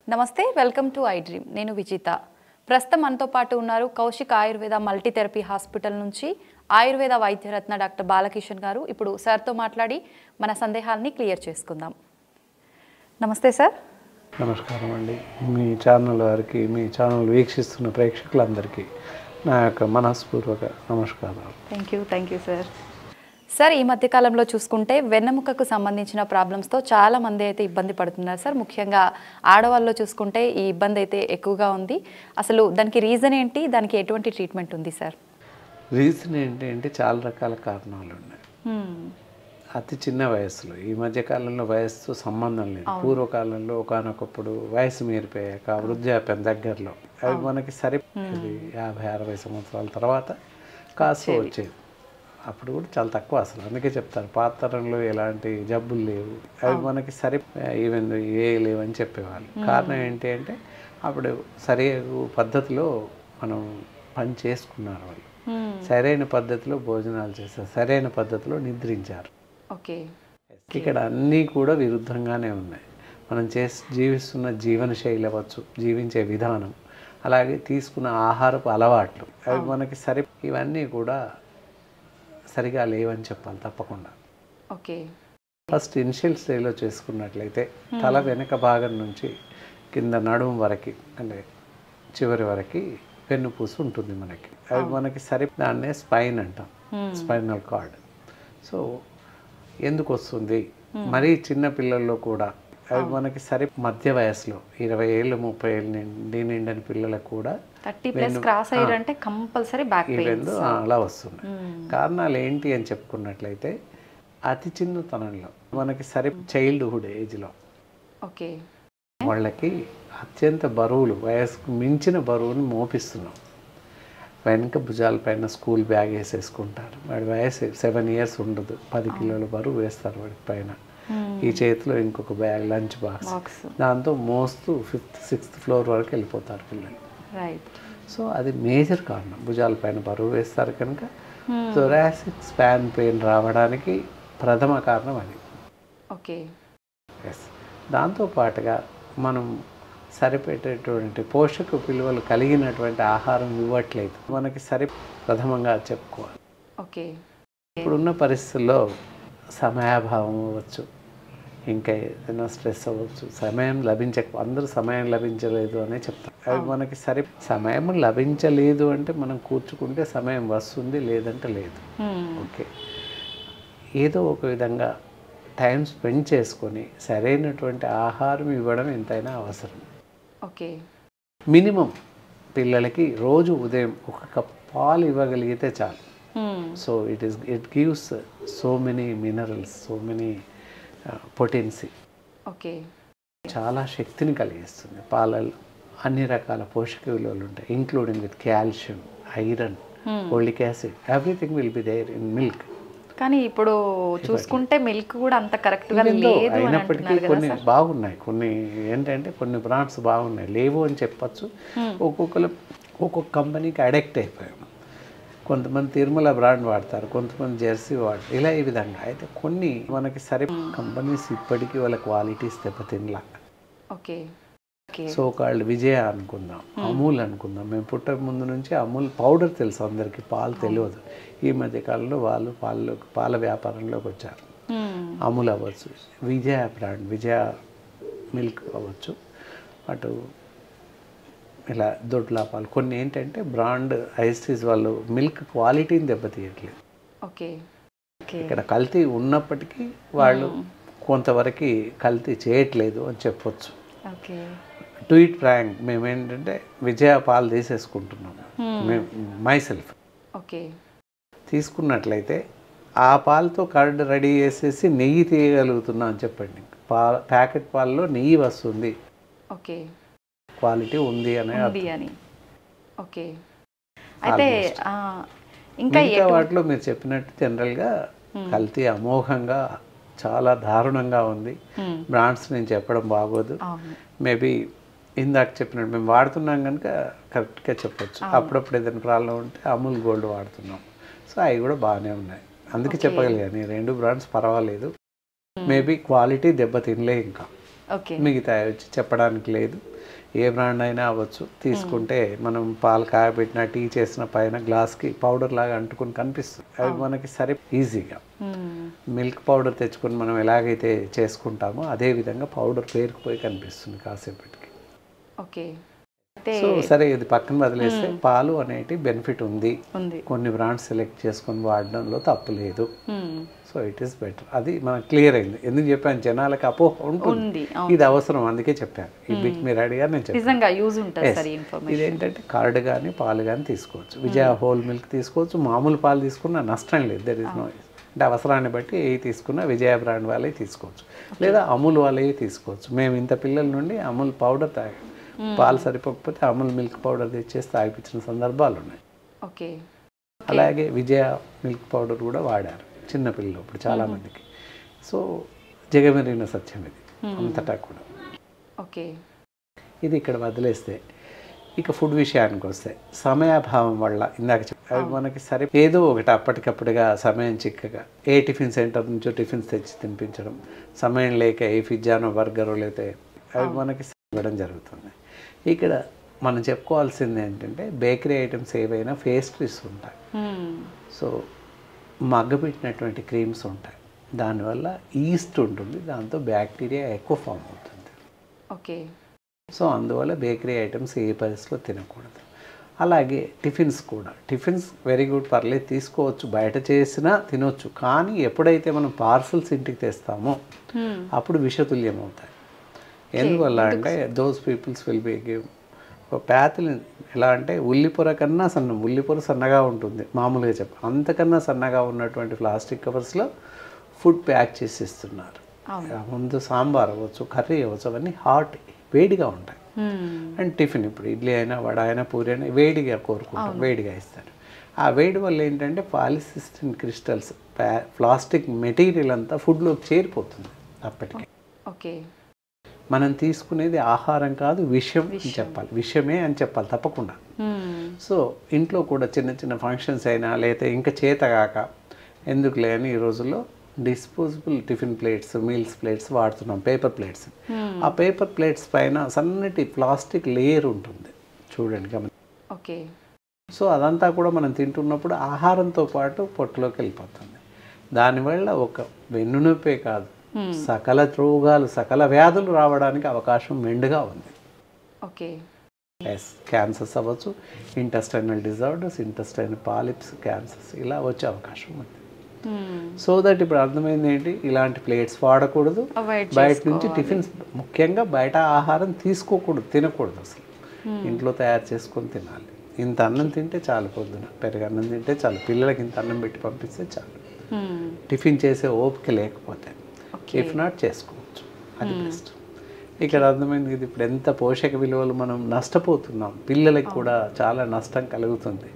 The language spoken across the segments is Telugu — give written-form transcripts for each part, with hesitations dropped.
నమస్తే వెల్కమ్ టు ఐ డ్రీమ్ నేను విజిత ప్రస్తుతం మనతో పాటు ఉన్నారు కౌశిక్ ఆయుర్వేద మల్టీథెరపీ హాస్పిటల్ నుంచి ఆయుర్వేద వైద్యరత్న డాక్టర్ బాలకిషన్ గారు. ఇప్పుడు సార్తో మాట్లాడి మన సందేహాలని క్లియర్ చేసుకుందాం. నమస్తే సార్. నమస్కారం అండి. మీ ఛానల్ వారికి, మీ ఛానల్ వీక్షిస్తున్న ప్రేక్షకులందరికీ నా యొక్క మనస్పూర్వక నమస్కారాలు. Thank you sir. సార్, ఈ మధ్యకాలంలో చూసుకుంటే వెన్నెముకకు సంబంధించిన ప్రాబ్లమ్స్తో చాలామంది అయితే ఇబ్బంది పడుతున్నారు సార్. ముఖ్యంగా ఆడవాళ్ళు చూసుకుంటే ఈ ఇబ్బంది అయితే ఎక్కువగా ఉంది. అసలు దానికి రీజన్ ఏంటి, దానికి ఎటువంటి ట్రీట్మెంట్ ఉంది సార్? రీజన్ ఏంటంటే చాలా రకాల కారణాలు ఉన్నాయి. అతి చిన్న వయసులో, ఈ మధ్యకాలంలో వయసుతో సంబంధం లేదు. పూర్వకాలంలో ఒకనొకప్పుడు వయసు మీరిపోయాక వృద్ధాప్యం దగ్గరలో అవి మనకి సరి 50-60 సంవత్సరాల తర్వాత కాస్త వచ్చేది. అప్పుడు కూడా చాలా తక్కువ అసలు. అందుకే చెప్తారు పాత తరంలో ఎలాంటి జబ్బులు లేవు, అవి మనకి సరి ఈవెన్ ఏ లేవని చెప్పేవాళ్ళు. కారణం ఏంటి అంటే అప్పుడు సరైన పద్ధతిలో మనం పని చేసుకున్నారు. వాళ్ళు సరైన పద్ధతిలో భోజనాలు చేశారు, సరైన పద్ధతిలో నిద్రించారు. ఓకే. ఇక్కడ అన్నీ కూడా విరుద్ధంగానే ఉన్నాయి. మనం జీవిస్తున్న జీవన శైలి అవ్వచ్చు, జీవించే విధానం, అలాగే తీసుకున్న ఆహారపు అలవాట్లు, అవి మనకి ఇవన్నీ కూడా సరిగా లేవని చెప్పాలి తప్పకుండా. ఓకే. ఫస్ట్ ఇనిషియల్ స్టేజ్లో చేసుకున్నట్లయితే తల వెనక భాగం నుంచి కింద నడుము వరకు, అంటే చివరి వరకు వెన్నుపూసు ఉంటుంది మనకి. అవి మనకి దాన్నే స్పైన్ అంటాం, స్పైనల్ కార్డ్. సో ఎందుకు వస్తుంది? మరీ చిన్న పిల్లల్లో కూడా అవి మనకి మధ్య వయసులో 20 ఏళ్ళు 30 ఏళ్ళు నిండని పిల్లలకు కూడా 30+ క్రాస్ అయ్యారంటే కంపల్సరీ బ్యాక్ పెయిన్స్ అలా వస్తున్నాయి. కారణాలు ఏంటి అని చెప్పుకున్నట్లయితే అతి చిన్నతనంలో మనకి చైల్డ్హుడ్ ఏజ్లో ఓకే వాళ్ళకి అత్యంత బరువులు, వయసుకు మించిన బరువుని మోపిస్తున్నాం. వెనక భుజాల పైన స్కూల్ బ్యాగ్ వేసేసుకుంటారు. వాడి వయసు 7 ఇయర్స్ ఉండదు, 10 కిలోల బరువు వేస్తారు వాడి పైన. ఈ చేతిలో ఇంకొక బ్యాగ్, లంచ్ బాక్స్, దాంతో మోస్తూ 5th 6th ఫ్లోర్ వరకు వెళ్ళిపోతారు పిల్లలు. సో అది మేజర్ కారణం. భుజాల పైన బరువు వేస్తారు కనుక థొరాసిక్ స్పాన్ పెయిన్ రావడానికి ప్రథమ కారణం అది. ఓకే. దాంతోపాటుగా మనం సరిపెట్టేటువంటి పోషక విలువలు కలిగినటువంటి ఆహారం ఇవ్వట్లేదు మనకి ప్రథమంగా చెప్పుకోవాలి. ఓకే. ఇప్పుడున్న పరిస్థితుల్లో సమయాభావం అవ్వచ్చు, ఇంకా ఏదైనా స్ట్రెస్ అవ్వచ్చు, అందరూ సమయం లభించలేదు అనే చెప్తారు. అవి మనకి సమయం లభించలేదు అంటే మనం కూర్చుకుంటే సమయం వస్తుంది, లేదంటే లేదు. ఓకే. ఏదో ఒక విధంగా టైం స్పెండ్ చేసుకొని సరైనటువంటి ఆహారం ఇవ్వడం ఎంతైనా అవసరం. ఓకే. మినిమం పిల్లలకి రోజు ఉదయం 1 కప్ పాలు ఇవ్వగలిగితే చాలు. So it gives so many minerals, so many potency. Okay. చాలా శక్తిని కలిగిస్తుంది. పాలల్లో అన్ని రకాల పోషక విలువలు ఉంటాయి, including with calcium, iron, folic acid, everything will be there in milk. కానీ ఇప్పుడు చూసుకుంటే మిల్క్ కూడా అంత కరెక్ట్గా లేదు. అయినప్పటికీ కొన్ని బాగున్నాయి, కొన్ని ఏంటంటే కొన్ని బ్రాండ్స్ బాగున్నాయి, లేవు అని చెప్పచ్చు. ఒక్కొక్క కంపెనీకి అడిక్ట్ అయిపోయాము. కొంతమంది తిరుమల బ్రాండ్ వాడతారు, కొంతమంది జెర్సీ వాడతారు, ఇలా ఈ విధంగా. అయితే కొన్ని మనకి కంపెనీస్ ఇప్పటికీ వాళ్ళ క్వాలిటీస్ దెబ్బతినలా. ఓకే. సో కాల్డ్ విజయ అనుకుందాం, అమూల్ అనుకుందాం. మేము పుట్టక ముందు నుంచి అమూల్ పౌడర్ తెలుసు అందరికీ, పాలు తెలియదు. ఈ మధ్య కాలంలో వాళ్ళు పాల వ్యాపారంలోకి వచ్చారు. అమూల్ అవ్వచ్చు, విజయ బ్రాండ్, విజయ మిల్క్ అవ్వచ్చు, అటు ఇలా దొడ్లా పాలు. కొన్ని ఏంటంటే బ్రాండ్ ఐస్టీస్ వాళ్ళు మిల్క్ క్వాలిటీని దెబ్బతీయట్లేదు. ఓకే. ఇక్కడ కల్తీ ఉన్నప్పటికీ వాళ్ళు కొంతవరకు కల్తీ చేయట్లేదు అని చెప్పొచ్చు. ఓకే. టు ఇట్ ఫ్రాంక్, మేమేంటంటే విజయ పాలు తీసేసుకుంటున్నాము మై సెల్ఫ్. ఓకే. తీసుకున్నట్లయితే ఆ పాలతో కర్డ్ రెడీ చేసేసి నెయ్యి తీయగలుగుతున్నాం అని చెప్పండి. ప్యాకెట్ పాలలో నెయ్యి వస్తుంది. ఓకే. క్వాలిటీ ఉంది అని. ఓకే. అయితే ఇంకా వాటిలో మీరు చెప్పినట్టు జనరల్గా కల్తీ అమోఘంగా, చాలా దారుణంగా ఉంది. బ్రాండ్స్ నేను చెప్పడం బాగోదు. మేబీ ఇందాక చెప్పినట్టు మేము వాడుతున్నాం కనుక కరెక్ట్గా చెప్పొచ్చు. అప్పుడప్పుడు ఏదైనా ప్రాబ్లం ఉంటే అమూల్ గోల్డ్ వాడుతున్నాం. సో అవి కూడా బాగానే ఉన్నాయి, అందుకే చెప్పగలిగాను. 2 బ్రాండ్స్ పర్వాలేదు. మేబీ క్వాలిటీ దెబ్బతినలే ఇంకా. ఓకే. మిగతా వచ్చి చెప్పడానికి లేదు. ఏ బ్రాండ్ అయినా అవ్వచ్చు. తీసుకుంటే మనం పాలు కాయబెట్టిన టీ చేసిన పైన గ్లాస్కి పౌడర్ లాగా అంటుకుని కనిపిస్తుంది. అవి మనకి సరే ఈజీగా మిల్క్ పౌడర్ తెచ్చుకొని మనం ఎలాగైతే చేసుకుంటామో అదే విధంగా పౌడర్ పేరుకుపోయి కనిపిస్తుంది కాసేపటికి. ఓకే. సో సరే ఇది పక్కన వదిలేస్తే పాలు అనేటి బెనిఫిట్ ఉంది. కొన్ని బ్రాండ్స్ సెలెక్ట్ చేసుకొని వాడడంలో తప్పు లేదు. So it is better. అది మనకు క్లియర్ అయింది. ఎందుకు చెప్పాను, జనాలకు అపోహ ఉంటుంది, ఇది అవసరం, అందుకే చెప్పాను. ఈ బిట్ మీరు అడిగారు, నేను చెప్పాను. ఇదేంటంటే కర్డ్ కానీ పాలు కానీ తీసుకోవచ్చు. విజయ హోల్ మిల్క్ తీసుకోవచ్చు, మామూలు పాలు తీసుకున్నా నష్టం లేదు. దెర్ ఇస్ నో, అంటే అవసరాన్ని బట్టి ఏ తీసుకున్నా విజయ బ్రాండ్ వాళ్ళే తీసుకోవచ్చు, లేదా అమూల్ వాళ్ళే తీసుకోవచ్చు. మేము ఇంత పిల్లల నుండి అమూల్ పౌడర్ తాగాం. పాలు సరిపోకపోతే అమూల్ మిల్క్ పౌడర్ తెచ్చేసి తాగిపించిన సందర్భాలు ఉన్నాయి. ఓకే. అలాగే విజయ మిల్క్ పౌడర్ కూడా వాడారు చిన్నపిల్లలు ఇప్పుడు చాలామందికి. సో జగమెరిగిన సత్యం ఇది అంతటా కూడా. ఓకే. ఇది ఇక్కడ వదిలేస్తే ఇక ఫుడ్ విషయానికి వస్తే సమయాభావం వల్ల ఇందాక అవి మనకి సరే ఏదో ఒకటి అప్పటికప్పుడుగా సమయం చిక్కగా ఏ టిఫిన్ సెంటర్ నుంచో టిఫిన్స్ తెచ్చి తినిపించడం, సమయం లేక ఏ పిజ్జానో బర్గరో లేతే అవి మనకి ఇవ్వడం జరుగుతుంది. ఇక్కడ మనం చెప్పుకోవాల్సింది ఏంటంటే బేకరీ ఐటమ్స్ ఏవైనా పేస్ట్రీస్ ఉంటాయి. సో మగ్గబెట్టినటువంటి క్రీమ్స్ ఉంటాయి, దానివల్ల ఈస్ట్ ఉంటుంది, దాంతో బ్యాక్టీరియా ఎక్కువ ఫామ్ అవుతుంది. ఓకే. సో అందువల్ల బేకరీ ఐటమ్స్ ఏ పరిస్థితిలో తినకూడదు. అలాగే టిఫిన్స్ కూడా, టిఫిన్స్ వెరీ గుడ్, పర్లేదు తీసుకోవచ్చు, బయట చేసినా తినొచ్చు. కానీ ఎప్పుడైతే మనం పార్సల్స్ ఇంటికి తెస్తామో అప్పుడు విషతుల్యం అవుతాయి. ఎందువల్ల అంటే those peoples will be give ప్యాతులు. ఎలా అంటే ఉల్లిపొర కన్నా ఉల్లిపొర సన్నగా ఉంటుంది మామూలుగా అంతకన్నా సన్నగా ఉన్నటువంటి ప్లాస్టిక్ కవర్స్లో ఫుడ్ ప్యాక్ చేసి ఇస్తున్నారు. ముందు సాంబార్ అవ్వచ్చు, కర్రీ అవ్వచ్చు, అవన్నీ హాట్ వేడిగా ఉంటాయి. అండ్ టిఫిన్ ఇప్పుడు ఇడ్లీ అయినా వడ అయినా పూరి అయినా వేడిగా కోరుకుంటాం, వేడిగా ఇస్తారు. ఆ వేడి వల్ల ఏంటంటే పాలిసిస్టిన్ క్రిస్టల్స్, ప్లాస్టిక్ మెటీరియల్ అంతా ఫుడ్లోకి చేరిపోతుంది అప్పటికి. ఓకే. మనం తీసుకునేది ఆహారం కాదు, విషయం అని చెప్పాలి, విషయమే అని చెప్పాలి తప్పకుండా. సో ఇంట్లో కూడా చిన్న చిన్న ఫంక్షన్స్ అయినా లేకపోతే ఇంకా చేతగాక ఎందుకులే అని ఈ రోజుల్లో disposable tiffin plates, meals plates వాడుతున్నాం, పేపర్ ప్లేట్స్. ఆ పేపర్ ప్లేట్స్ పైన సన్నటి ప్లాస్టిక్ లేయర్ ఉంటుంది చూడండి, గమని. ఓకే. సో అదంతా కూడా మనం తింటున్నప్పుడు ఆహారంతో పాటు పొట్టలోకి వెళ్ళిపోతుంది. దానివల్ల ఒక వెన్నునొప్పే కాదు, సకల రోగాలు, సకల వ్యాధులు రావడానికి అవకాశం మెండుగా ఉంది. ఓకే. క్యాన్సర్స్ అవ్వచ్చు, intestinal disorders, intestinal polyps, cancers ఇలా వచ్చే అవకాశం ఉంది. సో దట్ ఇప్పుడు అర్థమైంది ఏంటి, ఇలాంటి ప్లేట్స్ వాడకూడదు, బయట నుంచి టిఫిన్స్, ముఖ్యంగా బయట ఆహారం తీసుకోకూడదు, తినకూడదు అసలు. ఇంట్లో తయారు చేసుకొని తినాలి. ఇంత అన్నం తింటే చాలు, పొద్దున పెరుగు అన్నం తింటే చాలు, పిల్లలకి ఇంత అన్నం పెట్టి పంపిస్తే చాలు. టిఫిన్ చేసే ఓపిక లేకపోతే ఇఫ్ నాట్ చేసుకోవచ్చు, అది బెస్ట్. ఇక్కడ అర్థమైంది ఇది ఇప్పుడు ఎంత పోషక విలువలు మనం నష్టపోతున్నాం, పిల్లలకి కూడా చాలా నష్టం కలుగుతుంది.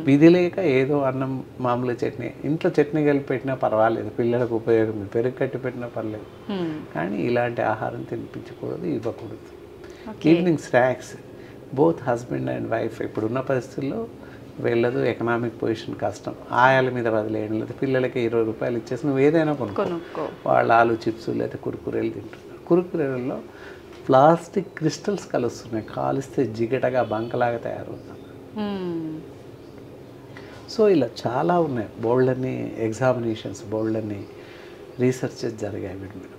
విధి లేక ఏదో అన్నం మామూలు చట్నీ, ఇంట్లో చట్నీ కలిపి పెట్టినా పర్వాలేదు, పిల్లలకు ఉపయోగం, పెరుగు కట్టి పెట్టినా పర్లేదు, కానీ ఇలాంటి ఆహారం తినిపించకూడదు, ఇవ్వకూడదు. Evening snacks both husband and wife ఇప్పుడున్న పరిస్థితుల్లో వెళ్ళదు, ఎకనామిక్ పొజిషన్ కష్టం, ఆయాల మీద వదిలేయడం లేదు, పిల్లలకి 20 రూపాయలు ఇచ్చేసి నువ్వు ఏదైనా కొనుక్కో, వాళ్ళు ఆలు చిప్స్ లేదా కురుకురేలు తింటున్నారు. కురుకురేలలో ప్లాస్టిక్ క్రిస్టల్స్ కలుస్తున్నాయి, కాలిస్తే జిగటగా బంకలాగా తయారవుతుంది. సో ఇలా చాలా ఉన్నాయి, బోల్డన్ని ఎగ్జామినేషన్స్, బోల్డన్ని రీసెర్చెస్ జరిగాయి వీటి మీద,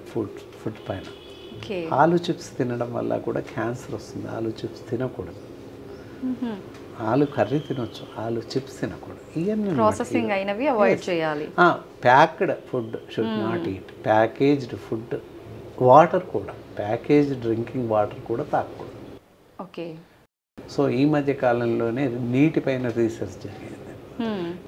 ఫుడ్ పైన. ఆలు చిప్స్ తినడం వల్ల కూడా క్యాన్సర్ వస్తుంది. ఆలు చిప్స్ తినకూడదు, ఆలు కర్రీ తినొచ్చు, ఆలు చిప్స్ తినకూడదు. ఇవన్నీ ప్రాసెసింగ్ అయినవి అవాయిడ్ చేయాలి. Packed food should not eat, packaged food, water కూడా, ప్యాకేజ్డ్ డ్రింకింగ్ వాటర్ కూడా తాగకూడదు. ఓకే. సో ఈ మధ్య కాలంలోనే నీటిపైన రీసెర్చ్ జరిగింది.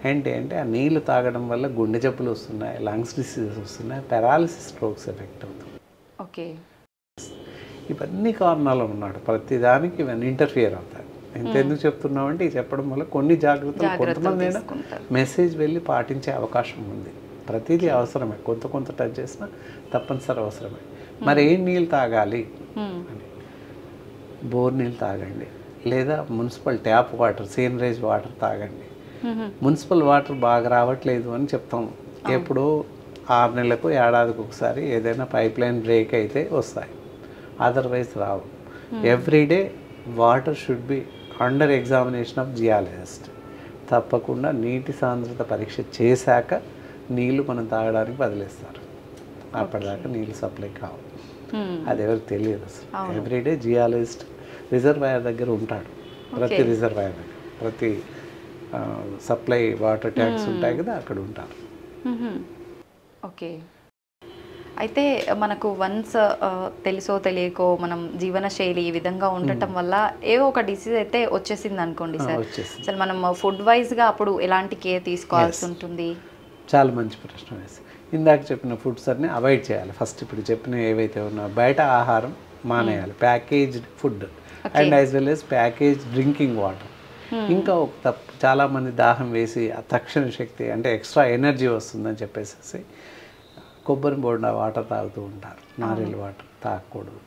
ఏంటంటే ఆ నీళ్లు తాగడం వల్ల గుండె జబ్బులు వస్తున్నాయి, లంగ్స్ డిసీజెస్ వస్తున్నాయి, పెరాలిసిస్, స్ట్రోక్స్ ఎఫెక్ట్ అవుతుంది. ఓకే. ఇవన్నీ కారణాలు ఉన్నాడు, ప్రతిదానికి ఇవన్నీ ఇంటర్ఫియర్ అవుతాయి. ఎంతెందుకు చెప్తున్నామంటే ఈ చెప్పడం వల్ల కొన్ని జాగ్రత్తలు కొంతమంది అయినా మెసేజ్ వెళ్ళి పాటించే అవకాశం ఉంది. ప్రతిదీ అవసరమే, కొంత టచ్ చేసినా తప్పనిసరి అవసరమే. మరి ఏం నీళ్ళు తాగాలి అని, బోర్ నీళ్ళు తాగండి, లేదా municipal tap water, seigniorage water తాగండి. మున్సిపల్ వాటర్ బాగా రావట్లేదు అని చెప్తాం, ఎప్పుడో 6 నెలలకు ఏడాదికి ఒకసారి ఏదైనా పైప్ లైన్ బ్రేక్ అయితే వస్తాయి. Otherwise Rao. Everyday water should be under examination of geologist. తప్పకుండా నీటి సాంద్రత పరీక్ష చేశాక నీళ్లు మనం తాగడానికి వదిలేస్తారు. అప్పటిదాకా నీళ్ళు సప్లై కావు. అది ఎవరికి తెలియదు అసలు. ఎవ్రీడే జియాలజిస్ట్ రిజర్వాయర్ దగ్గర ఉంటాడు. ప్రతి రిజర్వాయర్ దగ్గర, ప్రతి సప్లై వాటర్ ట్యాంక్స్ ఉంటాయి కదా, అక్కడ ఉంటారు. ఓకే. అయితే మనకు వన్స్ తెలుసో తెలియకో మనం జీవన శైలి ఈ విధంగా ఉండటం వల్ల ఏవో ఒక డిసీజ్ అయితే వచ్చేసింది అనుకోండి సార్, అసలు మనం ఫుడ్ వైజ్గా అప్పుడు ఎలాంటి కేర్ తీసుకోవాల్సి ఉంటుంది? చాలా మంచి ప్రశ్న వేసి. ఇందాక చెప్పిన ఫుడ్స్ అన్ని అవాయిడ్ చేయాలి. ఫస్ట్ ఇప్పుడు చెప్పిన ఏవైతే ఉన్నా బయట ఆహారం మానేయాలి. Packaged food and as well as package drinking water. ఇంకా ఒక తప్పు, చాలామంది దాహం వేసి ఆ తక్షణ శక్తి అంటే ఎక్స్ట్రా ఎనర్జీ వస్తుందని చెప్పేసి కొబ్బరి బోండా వాటర్ తాగుతూ ఉంటారు. నారియల్ వాటర్ తాగకూడదు.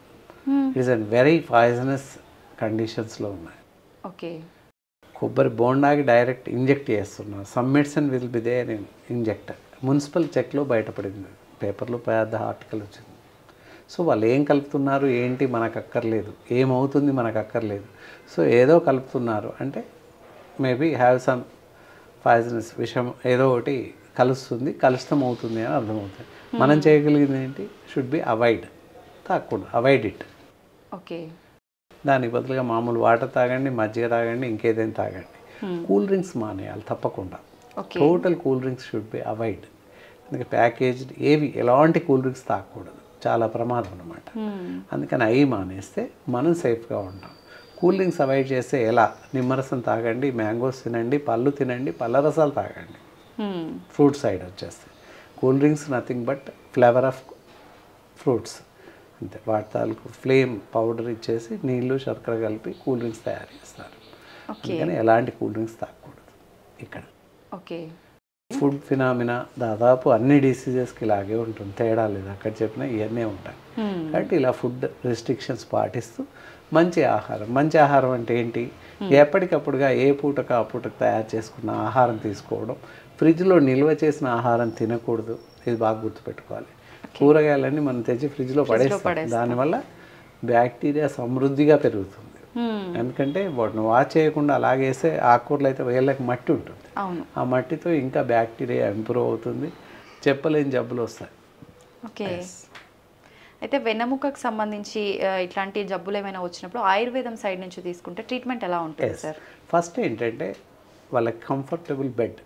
It is a very poisonous కండిషన్స్లో ఉన్నాయి. ఓకే. కొబ్బరి బోండాకి డైరెక్ట్ ఇంజెక్ట్ చేస్తున్నారు. Some medicine will be there in injector. Municipal చెక్లో బయటపడింది, పేపర్లో పెద్ద ఆర్టికల్ వచ్చింది. సో వాళ్ళు ఏం కలుపుతున్నారు ఏంటి మనకు అక్కర్లేదు, ఏమవుతుంది మనకు అక్కర్లేదు. సో ఏదో కలుపుతున్నారు అంటే మేబీ హ్యావ్ సమ్ పాయిజనస్ విషయం ఏదో ఒకటి కలుస్తుంది, కలుషితం అవుతుంది అని అర్థమవుతుంది. మనం చేయగలిగింది ఏంటి? Should be avoid. తాగకూడదు, అవాయిడ్ ఇట్. ఓకే. దానికి బదులుగా మామూలు వాటర్ తాగండి, మజ్జిగ తాగండి, ఇంకేదైనా తాగండి. కూల్ డ్రింక్స్ మానేయాలి తప్పకుండా. Total cool drinks should be avoid. అందుకే ప్యాకేజ్డ్ ఏవి ఎలాంటి కూల్ డ్రింక్స్ తాగకూడదు, చాలా ప్రమాదం అన్నమాట. అందుకని అవి మానేస్తే మనం సేఫ్గా ఉంటాం. కూల్ డ్రింక్స్ అవాయిడ్ చేస్తే ఎలా? నిమ్మరసం తాగండి, మ్యాంగోస్ తినండి, పళ్ళు తినండి, పళ్ళ రసాలు తాగండి. ఫ్రూట్ సైడ్ వచ్చేస్తే cool drinks nothing but flavour of fruits అంతే. వాటి తాలూకు ఫ్లేమ్ పౌడర్ ఇచ్చేసి నీళ్ళు శర్కర కలిపి కూల్ డ్రింక్స్ తయారు చేస్తారు. అందుకని ఎలాంటి కూల్ డ్రింక్స్ తాగకూడదు ఇక్కడ. ఓకే. ఫుడ్ ఫినామినా దాదాపు అన్ని డిసీజెస్కి ఇలాగే ఉంటుంది, తేడా లేదు. అక్కడ చెప్పిన ఇవన్నీ ఉంటాయి. కాబట్టి ఇలా ఫుడ్ రెస్ట్రిక్షన్స్ పాటిస్తూ మంచి ఆహారం. మంచి ఆహారం అంటే ఏంటి? ఎప్పటికప్పుడుగా ఏ పూటకు ఆ పూటకు తయారు చేసుకున్న ఆహారం తీసుకోవడం. ఫ్రిడ్జ్లో నిల్వ చేసిన ఆహారం తినకూడదు. ఇది బాగా గుర్తుపెట్టుకోవాలి. కూరగాయలన్నీ మనం తెచ్చి ఫ్రిడ్జ్లో పడేస్తాం. దానివల్ల బ్యాక్టీరియా సమృద్ధిగా పెరుగుతుంది. ఎందుకంటే వాటిని వాష్ చేయకుండా అలాగేస్తే ఆకుకూరలు అయితే వేళ్ళకి మట్టి ఉంటుంది. ఆ మట్టితో ఇంకా బ్యాక్టీరియా ఇంప్రూవ్ అవుతుంది, చెప్పలేని జబ్బులు వస్తాయి. ఓకే. అయితే వెన్నెముకకు సంబంధించి ఇట్లాంటి జబ్బులు ఏమైనా వచ్చినప్పుడు ఆయుర్వేదం సైడ్ నుంచి తీసుకుంటే ట్రీట్మెంట్ ఎలా ఉంటుంది సార్? ఫస్ట్ ఏంటంటే వాళ్ళకి comfortable bed,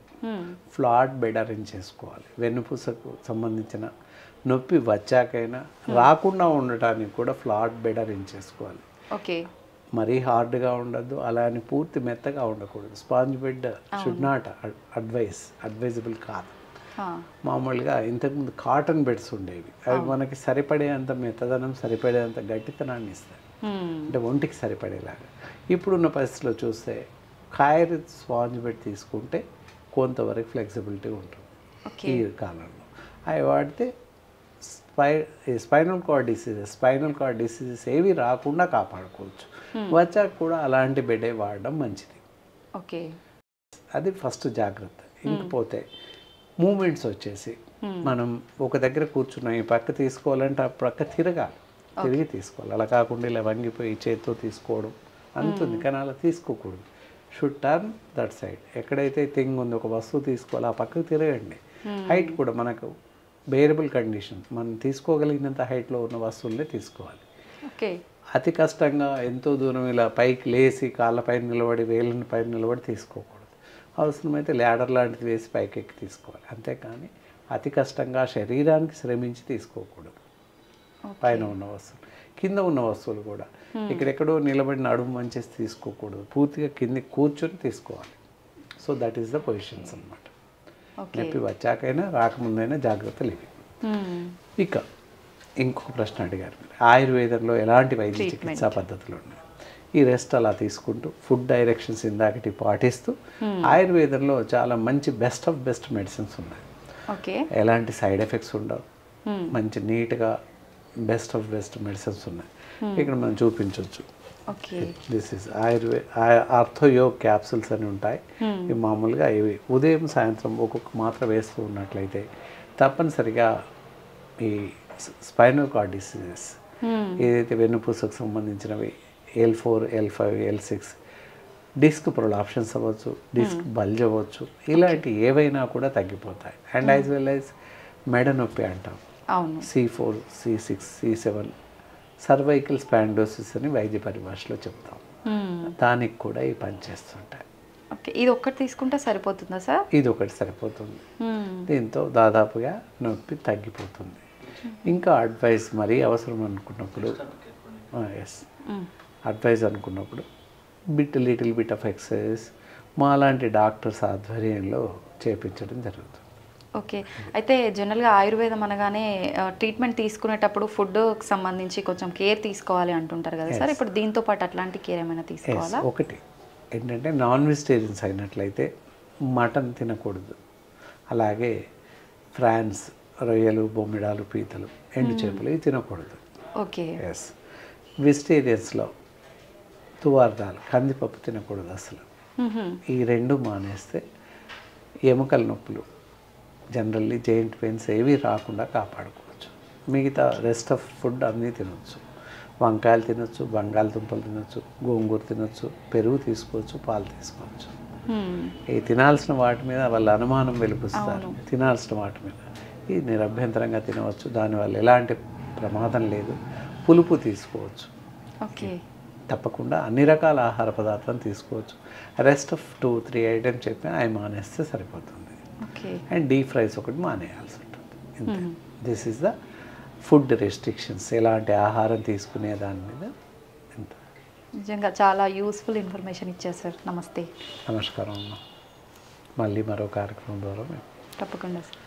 flat bed arrange చేసుకోవాలి. వెన్నుపూసకు సంబంధించిన నొప్పి వచ్చాకైనా రాకుండా ఉండటానికి కూడా ఫ్లాట్ బెడ్ అరేంజ్ చేసుకోవాలి. ఓకే. మరీ హార్డ్గా ఉండద్దు, అలా అని పూర్తి మెత్తగా ఉండకూడదు. Sponge bed should not advisable కాదు. మామూలుగా ఇంతకుముందు కాటన్ బెడ్స్ ఉండేవి. అవి మనకి సరిపడేంత మెత్తదనం, సరిపడేంత గట్టితనాన్ని ఇస్తాయి, అంటే ఒంటికి సరిపడేలాగా. ఇప్పుడున్న పరిస్థితిలో చూస్తే ఖైర్ స్పాంజ్ బెడ్ తీసుకుంటే కొంతవరకు ఫ్లెక్సిబిలిటీ ఉంటుంది ఈ కాలంలో. అవి వాడితే స్పైనల్ కార్డ్ డిసీజెస్ ఏవి రాకుండా కాపాడుకోవచ్చు. వచ్చాక కూడా అలాంటి బెడే వాడడం మంచిది. ఓకే. అది ఫస్ట్ జాగ్రత్త. ఇంకపోతే మూమెంట్స్ వచ్చేసి మనం ఒక దగ్గర కూర్చున్నాం, ఈ పక్క తీసుకోవాలంటే ఆ పక్క తిరిగి తీసుకోవాలి. అలా కాకుండా ఇలా వంగిపోయి చేతితో తీసుకోవడం అంతుంది, కానీ అలా తీసుకోకూడదు. Should turn that side. ఎక్కడైతే థింగ్ ఉందో ఒక వస్తువు తీసుకోవాలి, ఆ పక్కకు తిరగండి. హైట్ కూడా మనకు వేరియబుల్ కండిషన్, మనం తీసుకోగలిగినంత హైట్లో ఉన్న వస్తువులనే తీసుకోవాలి. ఓకే. అతి కష్టంగా ఎంతో దూరం ఇలా పైకి లేచి కాళ్ళపైన నిలబడి వేళ్ళని పైన నిలబడి తీసుకోకూడదు. అవసరమైతే ల్యాడర్ లాంటిది వేసి పైకి ఎక్కి తీసుకోవాలి. అంతేకాని అతి కష్టంగా శరీరానికి శ్రమించి తీసుకోకూడదు. పైన ఉన్న వస్తువులు, కింద ఉన్న వస్తువులు కూడా ఇక్కడెక్కడో నిలబడి నడుము మంచేసి తీసుకోకూడదు. పూర్తిగా కింద కూర్చొని తీసుకోవాలి. So that is the positions అన్నమాట. నొప్పి వచ్చాకైనా రాకముందైనా జాగ్రత్తలు ఇవి. ఇక ఇంకొక ప్రశ్న అడిగారు మీరు, ఆయుర్వేదంలో ఎలాంటి వైద్య చికిత్సా పద్ధతులు ఉన్నాయి? ఈ రెస్ట్ అలా తీసుకుంటూ ఫుడ్ డైరెక్షన్స్ ఇందాకటి పాటిస్తూ ఆయుర్వేదంలో చాలా మంచి బెస్ట్ ఆఫ్ బెస్ట్ మెడిసిన్స్ ఉన్నాయి. ఎలాంటి సైడ్ ఎఫెక్ట్స్ ఉండవు, మంచి నీట్గా బెస్ట్ ఆఫ్ బెస్ట్ మెడిసిన్స్ ఉన్నాయి. ఇక్కడ మనం చూపించవచ్చు. దిస్ ఇస్ ఆర్థోయోగ్ క్యాప్సూల్స్ అని ఉంటాయి. ఇవి మామూలుగా ఇవి ఉదయం సాయంత్రం ఒక్కొక్క మాత్ర వేస్తూ ఉన్నట్లయితే తప్పనిసరిగా ఈ స్పైనల్ కార్డ్ డిసీజెస్ ఏదైతే వెన్నుపూసకు సంబంధించినవి L4, L5, L6, డిస్క్ ప్రొలాప్షన్స్ అవ్వచ్చు, డిస్క్ బల్జ్ అవ్వచ్చు, ఇలాంటి ఏవైనా కూడా తగ్గిపోతాయి. అండ్ యాజ్ వెల్ యాజ్ మెడ నొప్పి అంటాం, C4, C6, C7 cervical spondylosis అని వైద్య పరిభాషలో చెప్తాం. దానికి కూడా ఈ పని చేస్తుంటాయి. ఓకే, ఇది ఒక్కటి తీసుకుంటే సరిపోతుందా సార్? ఇది ఒకటి సరిపోతుంది. దీంతో దాదాపుగా నొప్పి తగ్గిపోతుంది. ఇంకా అడ్వైస్ మరీ అవసరం అనుకున్నప్పుడు, అడ్వైస్ అనుకున్నప్పుడు లిటిల్ బిట్ ఆఫ్ ఎక్సర్సైజ్ మా లాంటి డాక్టర్స్ ఆధ్వర్యంలో చేపించడం జరుగుతుంది. ఓకే, అయితే జనరల్గా ఆయుర్వేదం అనగానే ట్రీట్మెంట్ తీసుకునేటప్పుడు ఫుడ్కి సంబంధించి కొంచెం కేర్ తీసుకోవాలి అంటుంటారు కదా సార్, ఇప్పుడు దీంతో పాటు అట్లాంటి కేర్ ఏమైనా తీసుకోవాలా? ఒకటి ఏంటంటే నాన్ వెజిటేరియన్స్ అయినట్లయితే మటన్ తినకూడదు. అలాగే ఫ్రాన్స్, రొయ్యలు, బొమ్మిడాలు, పీతలు, ఎండు చేపలు ఇవి తినకూడదు. ఓకే. వెజిటేరియన్స్లో తువార్దాలు, కందిపప్పు తినకూడదు అసలు. ఈ రెండు మానేస్తే ఎముకల నొప్పులు, జనరల్లీ జాయింట్ పెయిన్స్ ఏవి రాకుండా కాపాడుకోవచ్చు. మిగతా రెస్ట్ ఆఫ్ ఫుడ్ అన్నీ తినొచ్చు. వంకాయలు తినొచ్చు, బంగాళదుంపలు తినొచ్చు, గోంగూర తినొచ్చు, పెరుగు తీసుకోవచ్చు, పాలు తీసుకోవచ్చు. ఈ తినాల్సిన వాటి మీద వాళ్ళ అనుమానం వెలిపిస్తారు. తినాల్సిన వాటి మీద ఈ నిరభ్యంతరంగా తినవచ్చు, దానివల్ల ఎలాంటి ప్రమాదం లేదు. పులుపు తీసుకోవచ్చు. ఓకే, తప్పకుండా అన్ని రకాల ఆహార పదార్థాలు తీసుకోవచ్చు. రెస్ట్ ఆఫ్ 2-3 ఐటమ్స్ చెప్పి అవి మానేస్తే సరిపోతుంది. అండ్ డీప్ ఫ్రైస్ ఒకటి మానేయాల్సి ఉంటుంది. ఇంతే. This is the food restrictions, ఎలాంటి ఆహారం తీసుకునే దాని మీద. ఇంత నిజంగా చాలా యూస్ఫుల్ ఇన్ఫర్మేషన్ ఇచ్చారు సార్. నమస్తే. నమస్కారం అమ్మ. మళ్ళీ మరో కార్యక్రమం ద్వారా తప్పకుండా సార్.